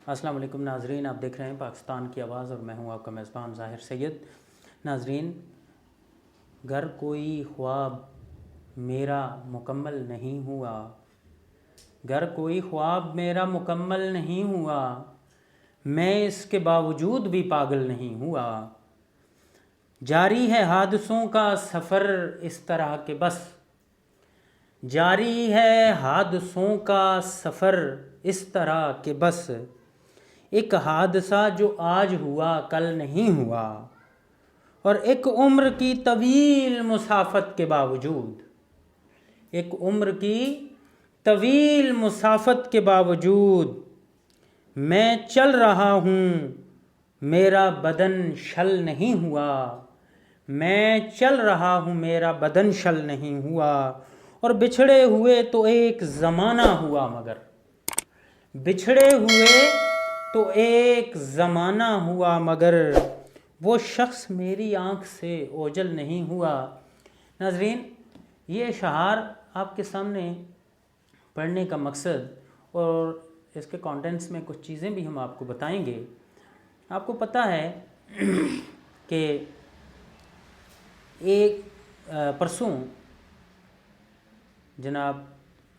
السلام علیکم ناظرین، آپ دیکھ رہے ہیں پاکستان کی آواز اور میں ہوں آپ کا میزبان ظاہر سید۔ ناظرین، گر کوئی خواب میرا مکمل نہیں ہوا، گر کوئی خواب میرا مکمل نہیں ہوا، میں اس کے باوجود بھی پاگل نہیں ہوا۔ جاری ہے حادثوں کا سفر اس طرح کہ بس، جاری ہے حادثوں کا سفر اس طرح کہ بس، ایک حادثہ جو آج ہوا کل نہیں ہوا، اور ایک عمر کی طویل مسافت کے باوجود، ایک عمر کی طویل مسافت کے باوجود میں چل رہا ہوں، میرا بدن شل نہیں ہوا، میں چل رہا ہوں، میرا بدن شل نہیں ہوا۔ اور بچھڑے ہوئے تو ایک زمانہ ہوا، مگر بچھڑے ہوئے تو ایک زمانہ ہوا، مگر وہ شخص میری آنکھ سے اوجھل نہیں ہوا۔ ناظرین، یہ اشعار آپ کے سامنے پڑھنے کا مقصد اور اس کے کانٹینٹس میں کچھ چیزیں بھی ہم آپ کو بتائیں گے۔ آپ کو پتہ ہے کہ ایک پرسوں جناب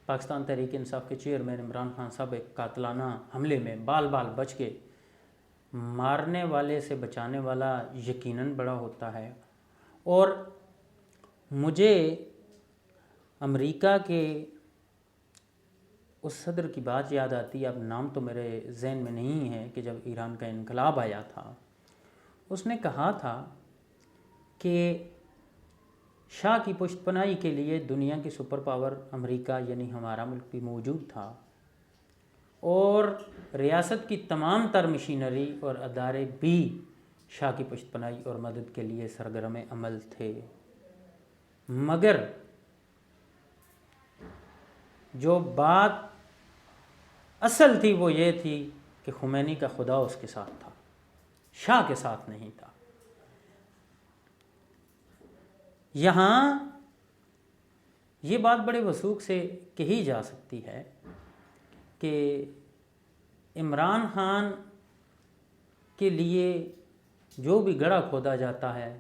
پاکستان تحریک انصاف کے چیئرمین عمران خان صاحب ایک قاتلانہ حملے میں بال بچ کے، مارنے والے سے بچانے والا یقیناً بڑا ہوتا ہے۔ اور مجھے امریکہ کے اس صدر کی بات یاد آتی ہے، اب نام تو میرے ذہن میں نہیں ہے، کہ جب ایران کا انقلاب آیا تھا، اس نے کہا تھا کہ شاہ کی پشت پناہی کے لیے دنیا کی سپر پاور امریکہ یعنی ہمارا ملک بھی موجود تھا، اور ریاست کی تمام تر مشینری اور ادارے بھی شاہ کی پشت پناہی اور مدد کے لیے سرگرم عمل تھے، مگر جو بات اصل تھی وہ یہ تھی کہ خمینی کا خدا اس کے ساتھ تھا، شاہ کے ساتھ نہیں تھا۔ یہاں یہ بات بڑے وثوق سے کہی جا سکتی ہے کہ عمران خان کے لیے جو بھی گڑھا کھودا جاتا ہے،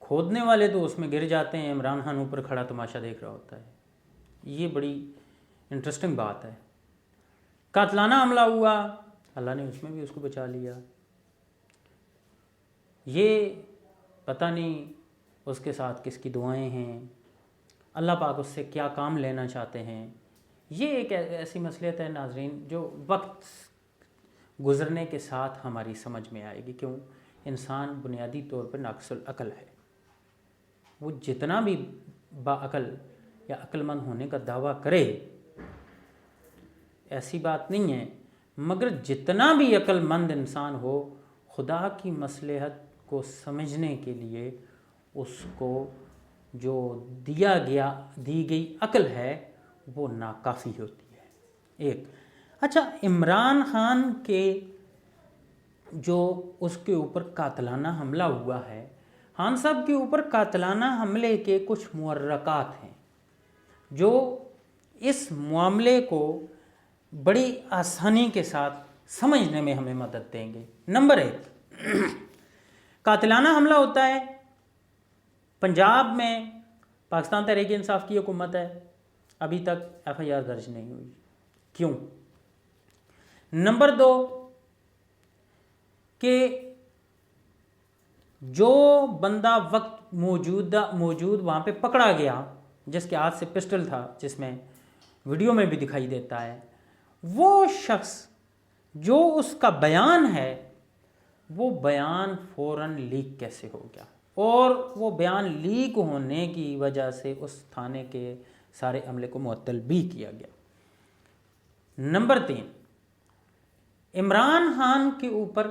کھودنے والے تو اس میں گر جاتے ہیں، عمران خان اوپر کھڑا تماشا دیکھ رہا ہوتا ہے۔ یہ بڑی انٹرسٹنگ بات ہے۔ قاتلانہ حملہ ہوا، اللہ نے اس میں بھی اس کو بچا لیا۔ یہ پتہ نہیں اس کے ساتھ کس کی دعائیں ہیں، اللہ پاک اس سے کیا کام لینا چاہتے ہیں۔ یہ ایک ایسی مصلحت ہے ناظرین جو وقت گزرنے کے ساتھ ہماری سمجھ میں آئے گی۔ کیوں؟ انسان بنیادی طور پر ناقص العقل ہے، وہ جتنا بھی باعقل یا عقل مند ہونے کا دعویٰ کرے، ایسی بات نہیں ہے، مگر جتنا بھی عقل مند انسان ہو، خدا کی مصلحت کو سمجھنے کے لیے اس کو جو دی گئی عقل ہے وہ ناکافی ہوتی ہے۔ ایک اچھا، عمران خان کے جو اس کے اوپر قاتلانہ حملہ ہوا ہے، خان صاحب کے اوپر قاتلانہ حملے کے کچھ محرکات ہیں جو اس معاملے کو بڑی آسانی کے ساتھ سمجھنے میں ہمیں مدد دیں گے۔ نمبر 1، قاتلانہ حملہ ہوتا ہے، پنجاب میں پاکستان تحریک انصاف کی حکومت ہے، ابھی تک FIR درج نہیں ہوئی، کیوں؟ نمبر 2 کہ جو بندہ وقت موجود وہاں پہ پکڑا گیا، جس کے ہاتھ سے پسٹل تھا، جس میں ویڈیو میں بھی دکھائی دیتا ہے، وہ شخص جو اس کا بیان ہے، وہ بیان فوراً لیک کیسے ہو گیا، اور وہ بیان لیک ہونے کی وجہ سے اس تھانے کے سارے عملے کو معطل بھی کیا گیا۔ نمبر 3، عمران خان کے اوپر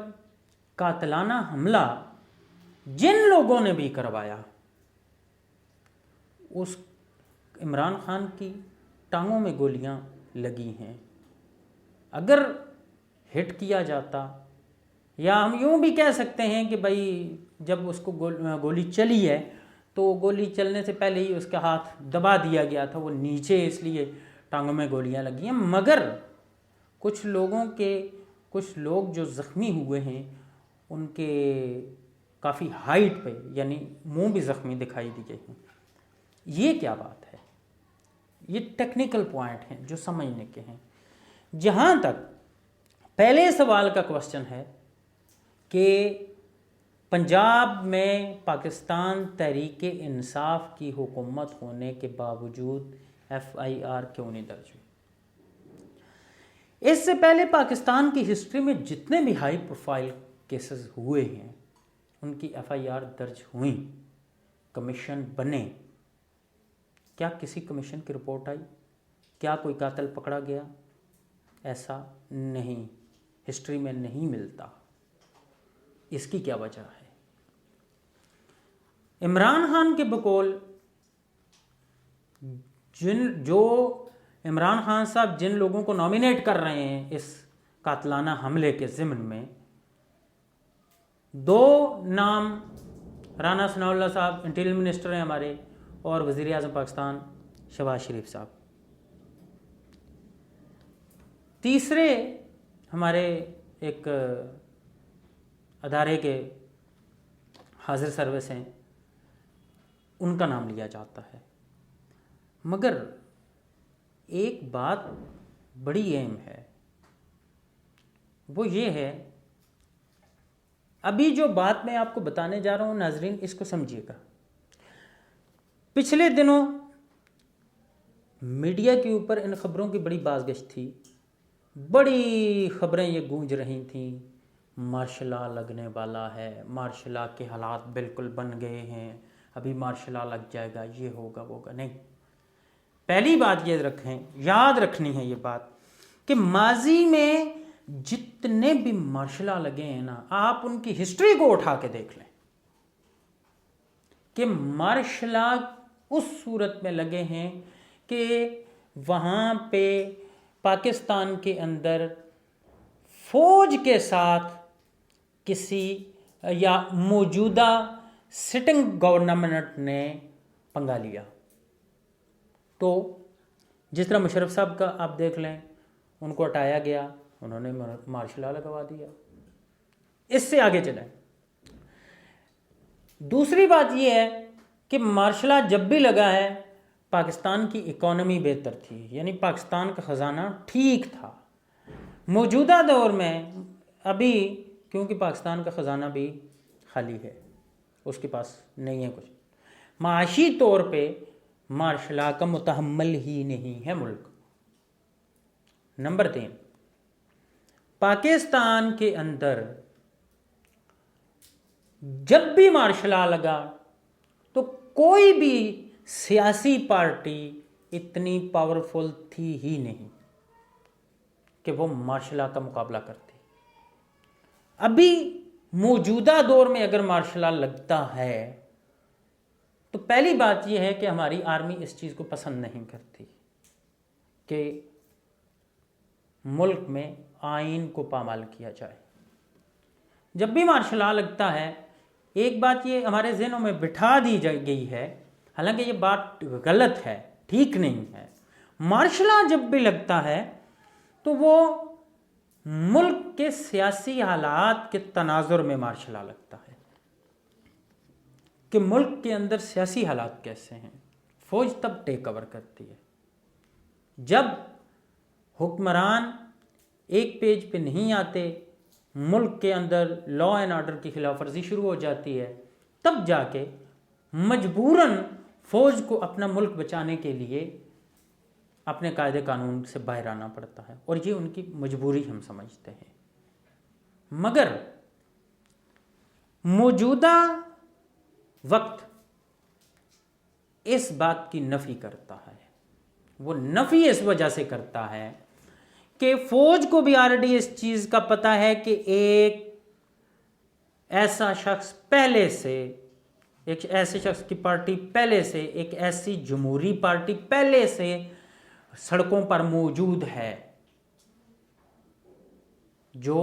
قاتلانہ حملہ جن لوگوں نے بھی کروایا، اس عمران خان کی ٹانگوں میں گولیاں لگی ہیں۔ اگر ہٹ کیا جاتا، یا ہم یوں بھی کہہ سکتے ہیں کہ بھائی جب اس کو گولی چلی ہے تو گولی چلنے سے پہلے ہی اس کا ہاتھ دبا دیا گیا تھا، وہ نیچے اس لیے ٹانگوں میں گولیاں لگی ہیں، مگر کچھ لوگوں کے کچھ لوگ جو زخمی ہوئے ہیں ان کے کافی ہائٹ پہ یعنی منہ بھی زخمی دکھائی دیے ہیں. یہ کیا بات ہے؟ یہ ٹیکنیکل پوائنٹ ہیں جو سمجھنے کے ہیں. جہاں تک پہلے سوال کا کوشچن ہے کہ پنجاب میں پاکستان تحریک انصاف کی حکومت ہونے کے باوجود FIR کیوں نہیں درج ہوئی؟ اس سے پہلے پاکستان کی ہسٹری میں جتنے بھی ہائی پروفائل کیسز ہوئے ہیں ان کی FIR درج ہوئیں، کمیشن بنے. کیا کسی کمیشن کی رپورٹ آئی؟ کیا کوئی قاتل پکڑا گیا؟ ایسا نہیں، ہسٹری میں نہیں ملتا. اس کی کیا وجہ ہے؟ عمران خان کے بقول عمران خان صاحب جن لوگوں کو نامینیٹ کر رہے ہیں اس قاتلانہ حملے کے ضمن میں، 2 نام رانا ثناء اللہ صاحب انٹیریئر منسٹر ہیں ہمارے، اور وزیر اعظم پاکستان شہباز شریف صاحب. تیسرے ہمارے ایک ادارے کے حاضر سروس ہیں، ان کا نام لیا جاتا ہے. مگر ایک بات بڑی اہم ہے، وہ یہ ہے، ابھی جو بات میں آپ کو بتانے جا رہا ہوں ناظرین اس کو سمجھیے گا. پچھلے دنوں میڈیا کے اوپر ان خبروں کی بڑی بازگشت تھی، بڑی خبریں یہ گونج رہی تھیں، مارشل لا لگنے والا ہے، مارشل لا کے حالات بالکل بن گئے ہیں، ابھی مارشل لا لگ جائے گا، یہ ہوگا وہ ہوگا. نہیں، پہلی بات یہ یاد رکھنی ہے یہ بات کہ ماضی میں جتنے بھی مارشل لا لگے ہیں نا، آپ ان کی ہسٹری کو اٹھا کے دیکھ لیں کہ مارشل لا اس صورت میں لگے ہیں کہ وہاں پہ پاکستان کے اندر فوج کے ساتھ کسی یا موجودہ سٹنگ گورنمنٹ نے پنگا لیا. تو جس طرح مشرف صاحب کا آپ دیکھ لیں، ان کو ہٹایا گیا، انہوں نے مارشل لا لگوا دیا. اس سے آگے چلیں. دوسری بات یہ ہے کہ مارشل لا جب بھی لگا ہے پاکستان کی اکانومی بہتر تھی، یعنی پاکستان کا خزانہ ٹھیک تھا. موجودہ دور میں ابھی کیونکہ پاکستان کا خزانہ بھی خالی ہے، اس کے پاس نہیں ہے کچھ، معاشی طور پہ مارشل لا کا متحمل ہی نہیں ہے ملک. نمبر 3، پاکستان کے اندر جب بھی مارشل لا لگا تو کوئی بھی سیاسی پارٹی اتنی پاورفل تھی ہی نہیں کہ وہ مارشل لا کا مقابلہ کرتی. ابھی موجودہ دور میں اگر مارشل لا لگتا ہے تو پہلی بات یہ ہے کہ ہماری آرمی اس چیز کو پسند نہیں کرتی کہ ملک میں آئین کو پامال کیا جائے. جب بھی مارشل لا لگتا ہے، ایک بات یہ ہمارے ذہنوں میں بٹھا دی گئی ہے، حالانکہ یہ بات غلط ہے، ٹھیک نہیں ہے. مارشل لا جب بھی لگتا ہے تو وہ ملک کے سیاسی حالات کے تناظر میں مارشل لا لگتا ہے کہ ملک کے اندر سیاسی حالات کیسے ہیں. فوج تب ٹیک اوور کرتی ہے جب حکمران ایک پیج پہ نہیں آتے، ملک کے اندر لا اینڈ آرڈر کی خلاف ورزی شروع ہو جاتی ہے، تب جا کے مجبوراً فوج کو اپنا ملک بچانے کے لیے اپنے قاعدے قانون سے باہر آنا پڑتا ہے، اور یہ ان کی مجبوری ہم سمجھتے ہیں. مگر موجودہ وقت اس بات کی نفی کرتا ہے. وہ نفی اس وجہ سے کرتا ہے کہ فوج کو بھی آلریڈی اس چیز کا پتہ ہے کہ ایک ایسا شخص پہلے سے، ایک ایسے شخص کی پارٹی پہلے سے، ایک ایسی جمہوری پارٹی پہلے سے سڑکوں پر موجود ہے جو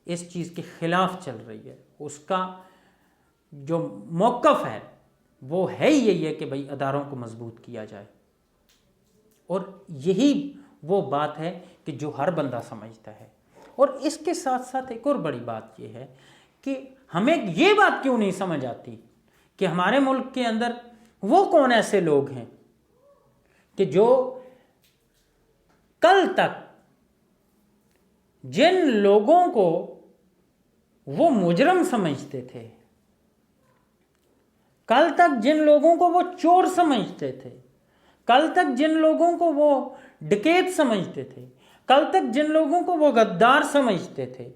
اس چیز کے خلاف چل رہی ہے. اس کا جو موقف ہے وہ ہے یہی ہے کہ بھئی اداروں کو مضبوط کیا جائے، اور یہی وہ بات ہے کہ جو ہر بندہ سمجھتا ہے. اور اس کے ساتھ ساتھ ایک اور بڑی بات یہ ہے کہ ہمیں یہ بات کیوں نہیں سمجھ آتی کہ ہمارے ملک کے اندر وہ کون ایسے لوگ ہیں کہ جو کل تک جن لوگوں کو وہ مجرم سمجھتے تھے، کل تک جن لوگوں کو وہ چور سمجھتے تھے، کل تک جن لوگوں کو وہ ڈکیت سمجھتے تھے، کل تک جن لوگوں کو وہ غدار سمجھتے تھے،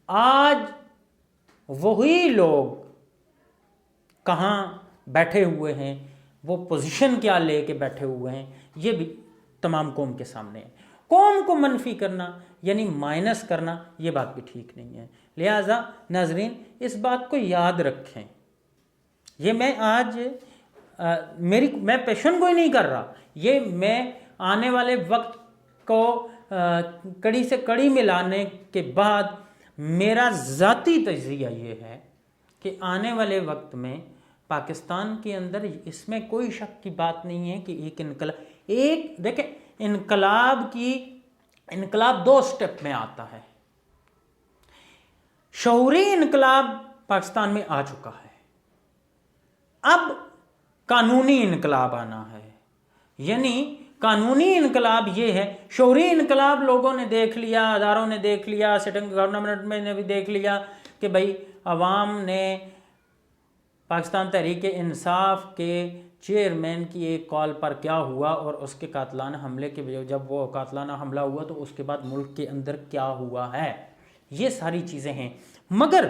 آج وہی لوگ کہاں بیٹھے ہوئے ہیں، وہ پوزیشن کیا لے کے بیٹھے ہوئے ہیں، یہ بھی تمام قوم کے سامنے ہے۔ قوم کو منفی کرنا یعنی مائنس کرنا یہ بات بھی ٹھیک نہیں ہے۔ لہٰذا ناظرین اس بات کو یاد رکھیں، یہ میں آج میں پیشن گوئی نہیں کر رہا، یہ میں آنے والے وقت کو کڑی سے کڑی ملانے کے بعد میرا ذاتی تجزیہ یہ ہے کہ آنے والے وقت میں پاکستان کے اندر اس میں کوئی شک کی بات نہیں ہے کہ دیکھیں انقلاب دو سٹیپ میں آتا ہے۔ شعوری انقلاب پاکستان میں آ چکا ہے، اب قانونی انقلاب آنا ہے۔ یعنی قانونی انقلاب یہ ہے، شعوری انقلاب لوگوں نے دیکھ لیا، اداروں نے دیکھ لیا، سٹنگ گورنمنٹ میں نے بھی دیکھ لیا کہ بھائی عوام نے پاکستان تحریک انصاف کے چیئرمین کی ایک کال پر کیا ہوا اور اس کے قاتلانہ حملے کے جب وہ قاتلانہ حملہ ہوا تو اس کے بعد ملک کے اندر کیا ہوا ہے، یہ ساری چیزیں ہیں۔ مگر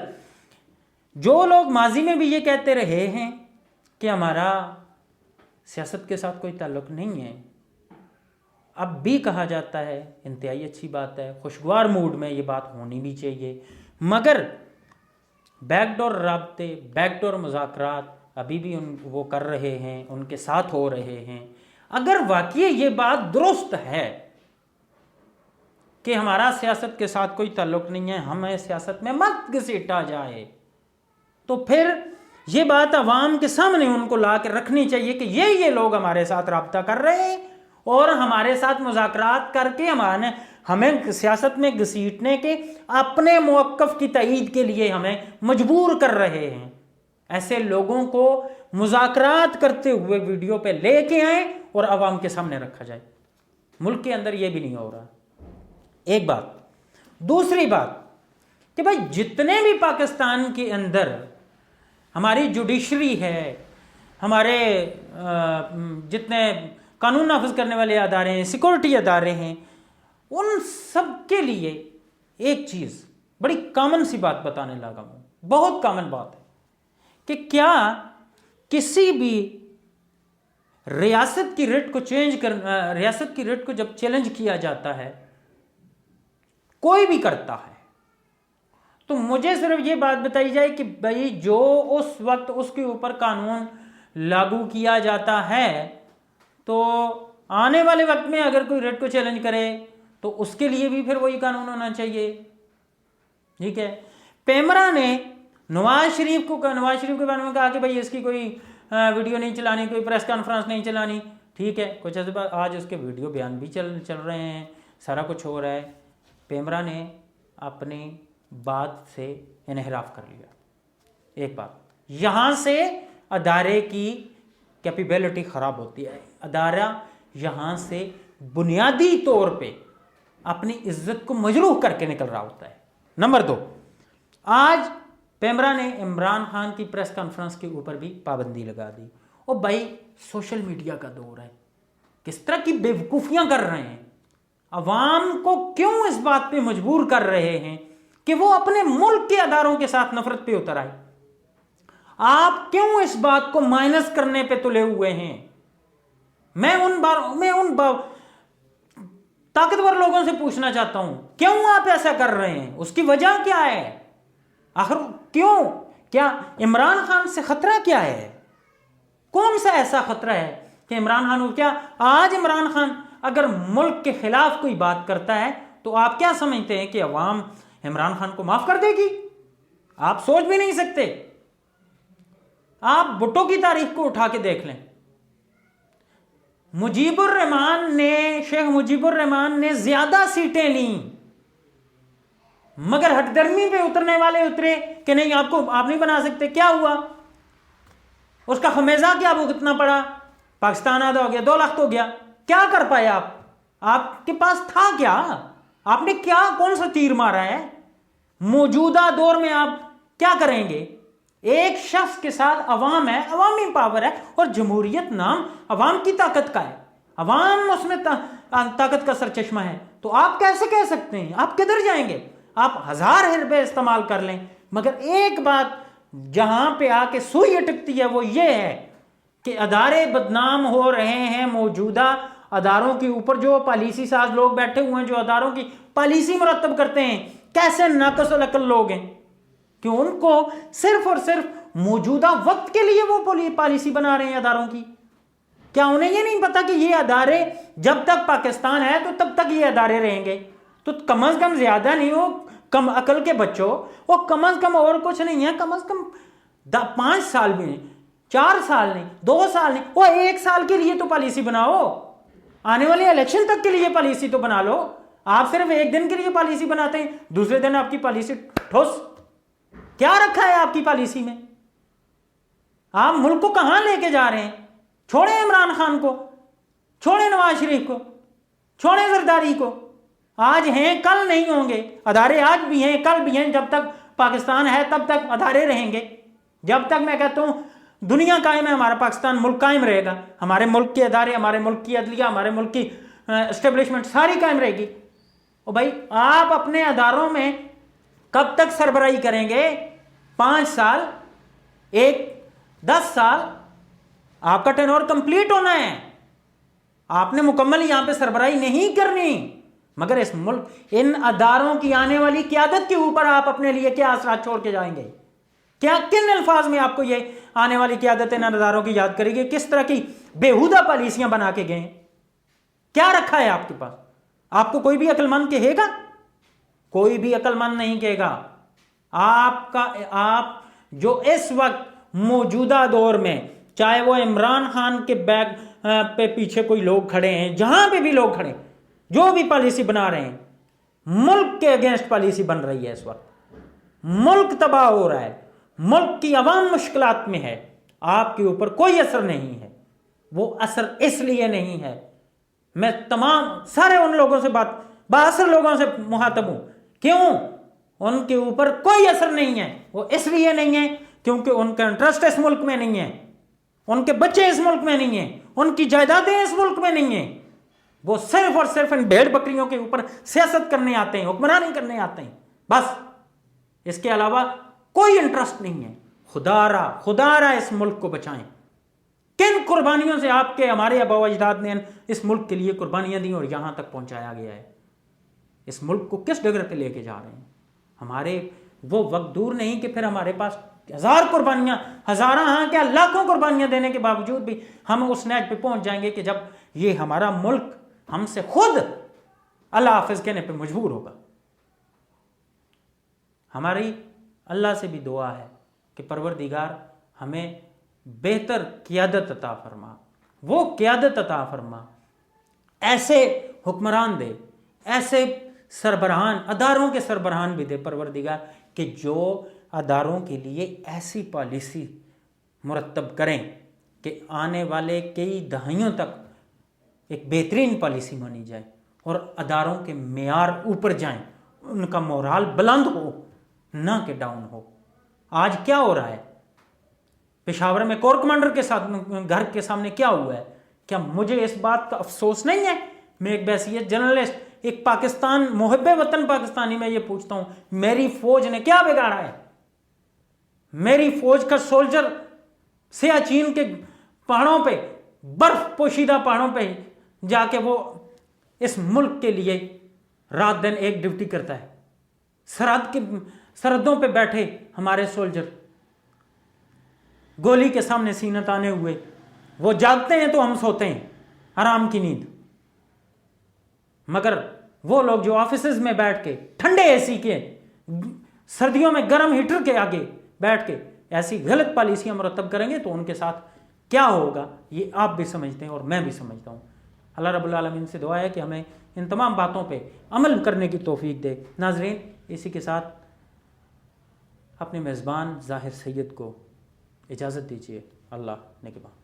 جو لوگ ماضی میں بھی یہ کہتے رہے ہیں کہ ہمارا سیاست کے ساتھ کوئی تعلق نہیں ہے، اب بھی کہا جاتا ہے، انتہائی اچھی بات ہے، خوشگوار موڈ میں یہ بات ہونی بھی چاہیے، مگر بیک ڈور رابطے، بیک ڈور مذاکرات ابھی بھی وہ کر رہے ہیں، ان کے ساتھ ہو رہے ہیں۔ اگر واقعی یہ بات درست ہے کہ ہمارا سیاست کے ساتھ کوئی تعلق نہیں ہے، ہمیں سیاست میں مت گھسیٹا جائے، تو پھر یہ بات عوام کے سامنے ان کو لا کے رکھنی چاہیے کہ یہ لوگ ہمارے ساتھ رابطہ کر رہے ہیں اور ہمارے ساتھ مذاکرات کر کے ہمیں سیاست میں گھسیٹنے کے اپنے موقف کی تائید کے لیے ہمیں مجبور کر رہے ہیں۔ ایسے لوگوں کو مذاکرات کرتے ہوئے ویڈیو پہ لے کے آئیں اور عوام کے سامنے رکھا جائے۔ ملک کے اندر یہ بھی نہیں ہو رہا، ایک بات۔ دوسری بات کہ بھائی جتنے بھی پاکستان کے اندر ہماری جوڈیشری ہے، ہمارے جتنے قانون نافذ کرنے والے ادارے ہیں، سیکورٹی ادارے ہیں، ان سب کے لیے ایک چیز بڑی کامن سی بات بتانے لگا ہوں، بہت کامن بات ہے کہ کیا کسی بھی ریاست کی ریاست کی ریٹ کو جب چیلنج کیا جاتا ہے، کوئی بھی کرتا ہے، تو مجھے صرف یہ بات بتائی جائے کہ بھائی جو اس وقت اس کے اوپر قانون لاگو کیا جاتا ہے، تو آنے والے وقت میں اگر کوئی ریٹ کو چیلنج کرے تو اس کے لیے بھی پھر وہی قانون ہونا چاہیے۔ ٹھیک ہے، پیمرا نے نواز شریف کے بارے میں کہا کہ بھائی اس کی کوئی ویڈیو نہیں چلانی، کوئی پریس کانفرنس نہیں چلانی۔ ٹھیک ہے، کچھ ایسے بات، آج اس کے ویڈیو بیان بھی چل رہے ہیں، سارا کچھ ہو رہا ہے۔ پیمرا نے اپنی بات سے انحراف کر لیا۔ ایک بات، یہاں سے ادارے کی کیپیبلٹی خراب ہوتی ہے، ادارہ یہاں سے بنیادی طور پہ اپنی عزت کو مجروح کر کے نکل رہا ہوتا ہے۔ نمبر 2، آج پیمرا نے عمران خان کی پریس کانفرنس کے اوپر بھی پابندی لگا دی۔ اور بھائی سوشل میڈیا کا دور ہے، کس طرح کی بے وقوفیاں کر رہے ہیں، عوام کو کیوں اس بات پہ مجبور کر رہے ہیں کہ وہ اپنے ملک کے اداروں کے ساتھ نفرت پہ اتر آئے؟ آپ کیوں اس بات کو مائنس کرنے پہ تلے ہوئے ہیں؟ میں ان طاقتور لوگوں سے پوچھنا چاہتا ہوں، کیوں آپ ایسا کر رہے ہیں؟ اس کی وجہ کیا ہے؟ آخر کیوں؟ کیا عمران خان سے خطرہ کیا ہے؟ کون سا ایسا خطرہ ہے کہ عمران خان کیا آج عمران خان اگر ملک کے خلاف کوئی بات کرتا ہے تو آپ کیا سمجھتے ہیں کہ عوام عمران خان کو معاف کر دے گی؟ آپ سوچ بھی نہیں سکتے۔ آپ بھٹو کی تاریخ کو اٹھا کے دیکھ لیں، شیخ مجیب الرحمان نے زیادہ سیٹیں لیں مگر ہٹ درمی پہ اترنے والے اترے کہ نہیں آپ نہیں بنا سکتے. کیا ہوا؟ اس کا خمیزہ کیا بھگتنا پڑا؟ پاکستان آدھا ہو گیا، 2 لاکھ ہو گیا. کیا کر پائے آپ کے پاس تھا کیا؟ آپ نے کیا کون سا تیر مارا ہے؟ موجودہ دور میں آپ کیا کریں گے؟ ایک شخص کے ساتھ عوام ہے، عوامی پاور ہے، اور جمہوریت نام عوام کی طاقت کا ہے، عوام اس میں طاقت کا سرچشمہ ہے. تو آپ کیسے کہہ سکتے ہیں؟ آپ کدھر جائیں گے؟ آپ 1000 حربے استعمال کر لیں، مگر ایک بات جہاں پہ آ کے سوئی اٹکتی ہے وہ یہ ہے کہ ادارے بدنام ہو رہے ہیں. موجودہ اداروں کے اوپر جو پالیسی ساز لوگ بیٹھے ہوئے ہیں، جو اداروں کی پالیسی مرتب کرتے ہیں، کیسے ناقص العقل لوگ ہیں کہ ان کو صرف اور صرف موجودہ وقت کے لیے وہ پالیسی بنا رہے ہیں اداروں کی. کیا انہیں یہ نہیں پتا کہ یہ ادارے جب تک پاکستان ہے تو تب تک یہ ادارے رہیں گے؟ تو کم از کم زیادہ نہیں ہو کم عقل کے بچوں، وہ کم از کم اور کچھ نہیں ہے، کم از کم 5 سال بھی نہیں، 4 سال نہیں، 2 سال نہیں، وہ 1 سال کے لیے تو پالیسی بناؤ. آنے والے الیکشن تک کے لیے پالیسی تو بنا لو. آپ صرف 1 دن کے لیے پالیسی بناتے ہیں، دوسرے دن آپ کی پالیسی ٹھوس. کیا رکھا ہے آپ کی پالیسی میں؟ آپ ملک کو کہاں لے کے جا رہے ہیں؟ چھوڑیں عمران خان کو، چھوڑیں نواز شریف کو، چھوڑیں زرداری کو. آج ہیں کل نہیں ہوں گے ادارے، آج بھی ہیں کل بھی ہیں. جب تک پاکستان ہے تب تک ادارے رہیں گے. جب تک میں کہتا ہوں دنیا قائم ہے، ہمارا پاکستان ملک قائم رہے گا. ہمارے ملک کے ادارے، ہمارے ملک کی عدلیہ، ہمارے ملک کی اسٹیبلشمنٹ ساری قائم رہے گی. اور بھائی آپ اپنے اداروں میں کب تک سربراہی کریں گے؟ 5 سال، 10 سال آپ کا ٹینور کمپلیٹ ہونا ہے. آپ نے مکمل یہاں پہ سربراہی نہیں کرنی. مگر اس ملک، ان اداروں کی آنے والی قیادت کے اوپر آپ اپنے لیے کیا اثرات چھوڑ کے جائیں گے؟ کن الفاظ میں آپ کو یہ آنے والی قیادت ان اداروں کی یاد کرے گی؟ کس طرح کی بےہودہ پالیسیاں بنا کے گئے؟ کیا رکھا ہے آپ کے پاس؟ آپ کو کوئی بھی عقل مند کہے گا؟ کوئی بھی عقل مند نہیں کہے گا. آپ جو اس وقت موجودہ دور میں، چاہے وہ عمران خان کے بیک پہ پیچھے کوئی لوگ کھڑے ہیں، جہاں پہ بھی لوگ کھڑے ہیں، جو بھی پالیسی بنا رہے ہیں، ملک کے اگینسٹ پالیسی بن رہی ہے. اس وقت ملک تباہ ہو رہا ہے، ملک کی عوام مشکلات میں ہے. آپ کے اوپر کوئی اثر نہیں ہے. وہ اثر اس لیے نہیں ہے، میں تمام سارے ان لوگوں سے بااثر لوگوں سے مخاطب ہوں. کیوں ان کے اوپر کوئی اثر نہیں ہے؟ وہ اس لیے نہیں ہے کیونکہ ان کا انٹرسٹ اس ملک میں نہیں ہے، ان کے بچے اس ملک میں نہیں ہیں، ان کی جائیدادیں اس ملک میں نہیں ہیں. وہ صرف اور صرف ان بھیڑ بکریوں کے اوپر سیاست کرنے آتے ہیں، حکمرانی کرنے آتے ہیں، بس. اس کے علاوہ کوئی انٹرسٹ نہیں ہے. خدا را اس ملک کو بچائیں. کن قربانیوں سے آپ کے، ہمارے آباء و اجداد نے اس ملک کے لیے قربانیاں دی اور یہاں تک پہنچایا گیا ہے. اس ملک کو کس ڈگر پہ لے کے جا رہے ہیں؟ ہمارے وہ وقت دور نہیں کہ پھر ہمارے پاس 1000 قربانیاں، ہزاراں ہاں کیا لاکھوں قربانیاں دینے کے باوجود بھی ہم اس نیچ پہ پہنچ جائیں گے کہ جب یہ ہمارا ملک ہم سے خود اللہ حافظ کہنے پہ مجبور ہوگا. ہماری اللہ سے بھی دعا ہے کہ پروردگار ہمیں بہتر قیادت عطا فرما، وہ قیادت عطا فرما، ایسے حکمران دے، ایسے سربراہان، اداروں کے سربراہان بھی دے پروردگار کہ جو اداروں کے لیے ایسی پالیسی مرتب کریں کہ آنے والے کئی دہائیوں تک ایک بہترین پالیسی مانی جائے اور اداروں کے معیار اوپر جائیں، ان کا مورال بلند ہو، نہ کہ ڈاؤن ہو. آج کیا ہو رہا ہے پشاور میں؟ کور کمانڈر کے ساتھ گھر کے سامنے کیا ہوا ہے؟ کیا مجھے اس بات کا افسوس نہیں ہے؟ میں ایک بحیثیت جرنلسٹ، ایک پاکستان محب وطن پاکستانی، میں یہ پوچھتا ہوں میری فوج نے کیا بگاڑا ہے؟ میری فوج کا سولجر سیاچین کے پہاڑوں پہ، برف پوشیدہ پہاڑوں پہ جا کے وہ اس ملک کے لیے رات دن ایک ڈیوٹی کرتا ہے. سرحدوں پہ بیٹھے ہمارے سولجر گولی کے سامنے سینہ تانے ہوئے، وہ جاگتے ہیں تو ہم سوتے ہیں آرام کی نیند. مگر وہ لوگ جو آفیسز میں بیٹھ کے ٹھنڈے اے سی کے، سردیوں میں گرم ہیٹر کے آگے بیٹھ کے ایسی غلط پالیسیاں مرتب کریں گے تو ان کے ساتھ کیا ہوگا یہ آپ بھی سمجھتے ہیں اور میں بھی سمجھتا ہوں. اللہ رب العالمین سے دعا ہے کہ ہمیں ان تمام باتوں پہ عمل کرنے کی توفیق دے. ناظرین، اسی کے ساتھ اپنے میزبان ظاہر سید کو اجازت دیجیے۔ اللہ نگہباں۔